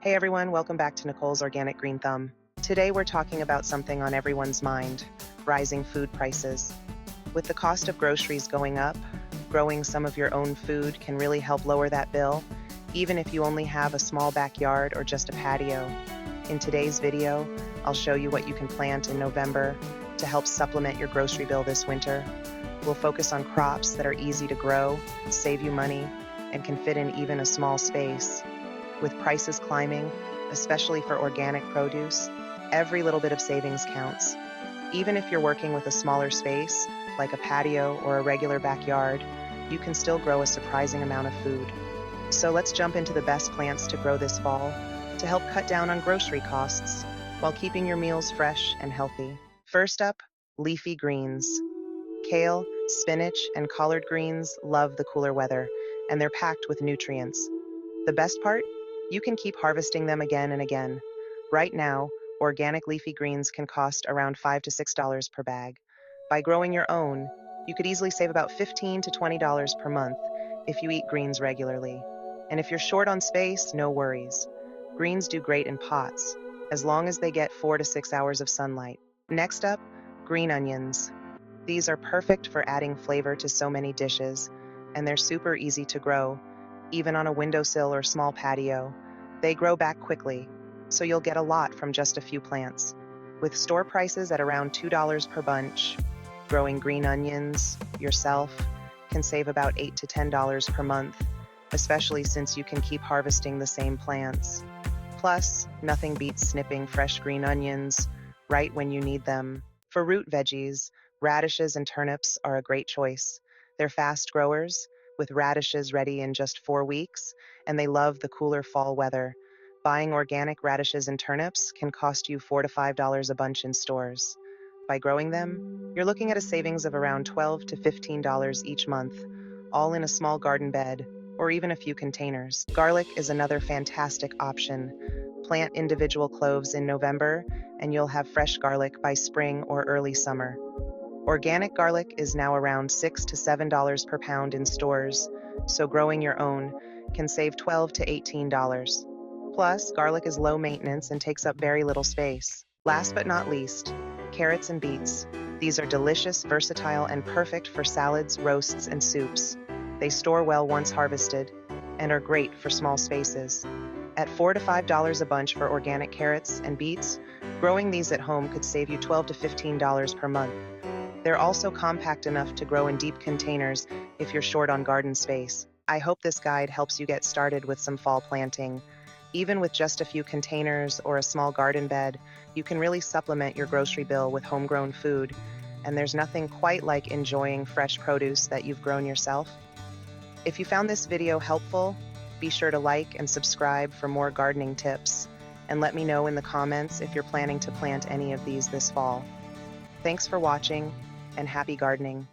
Hey everyone, welcome back to Nicole's Organic Green Thumb. Today we're talking about something on everyone's mind, rising food prices. With the cost of groceries going up, growing some of your own food can really help lower that bill, even if you only have a small backyard or just a patio. In today's video, I'll show you what you can plant in November to help supplement your grocery bill this winter. We'll focus on crops that are easy to grow, save you money, and can fit in even a small space. With prices climbing, especially for organic produce, every little bit of savings counts. Even if you're working with a smaller space, like a patio or a regular backyard, you can still grow a surprising amount of food. So let's jump into the best plants to grow this fall to help cut down on grocery costs while keeping your meals fresh and healthy. First up, leafy greens. Kale, spinach, and collard greens love the cooler weather, and they're packed with nutrients. The best part? You can keep harvesting them again and again. Right now, organic leafy greens can cost around $5 to $6 per bag. By growing your own, you could easily save about $15 to $20 per month if you eat greens regularly. And if you're short on space, no worries. Greens do great in pots, as long as they get 4 to 6 hours of sunlight. Next up, green onions. These are perfect for adding flavor to so many dishes, and they're super easy to grow, even on a windowsill or small patio. They grow back quickly, so you'll get a lot from just a few plants. With store prices at around $2 per bunch, growing green onions yourself can save about $8 to $10 per month, especially since you can keep harvesting the same plants. Plus, nothing beats snipping fresh green onions right when you need them. For root veggies, radishes and turnips are a great choice. They're fast growers, with radishes ready in just 4 weeks, and they love the cooler fall weather. Buying organic radishes and turnips can cost you $4 to $5 a bunch in stores. By growing them, you're looking at a savings of around $12 to $15 each month, all in a small garden bed or even a few containers. Garlic is another fantastic option. Plant individual cloves in November, and you'll have fresh garlic by spring or early summer. Organic garlic is now around $6 to $7 per pound in stores, so growing your own can save $12 to $18. Plus, garlic is low maintenance and takes up very little space. Last but not least, carrots and beets. These are delicious, versatile, and perfect for salads, roasts, and soups. They store well once harvested and are great for small spaces. At $4 to $5 a bunch for organic carrots and beets, growing these at home could save you $12 to $15 per month. They're also compact enough to grow in deep containers if you're short on garden space. I hope this guide helps you get started with some fall planting. Even with just a few containers or a small garden bed, you can really supplement your grocery bill with homegrown food. And there's nothing quite like enjoying fresh produce that you've grown yourself. If you found this video helpful, be sure to like and subscribe for more gardening tips. And let me know in the comments if you're planning to plant any of these this fall. Thanks for watching, and happy gardening.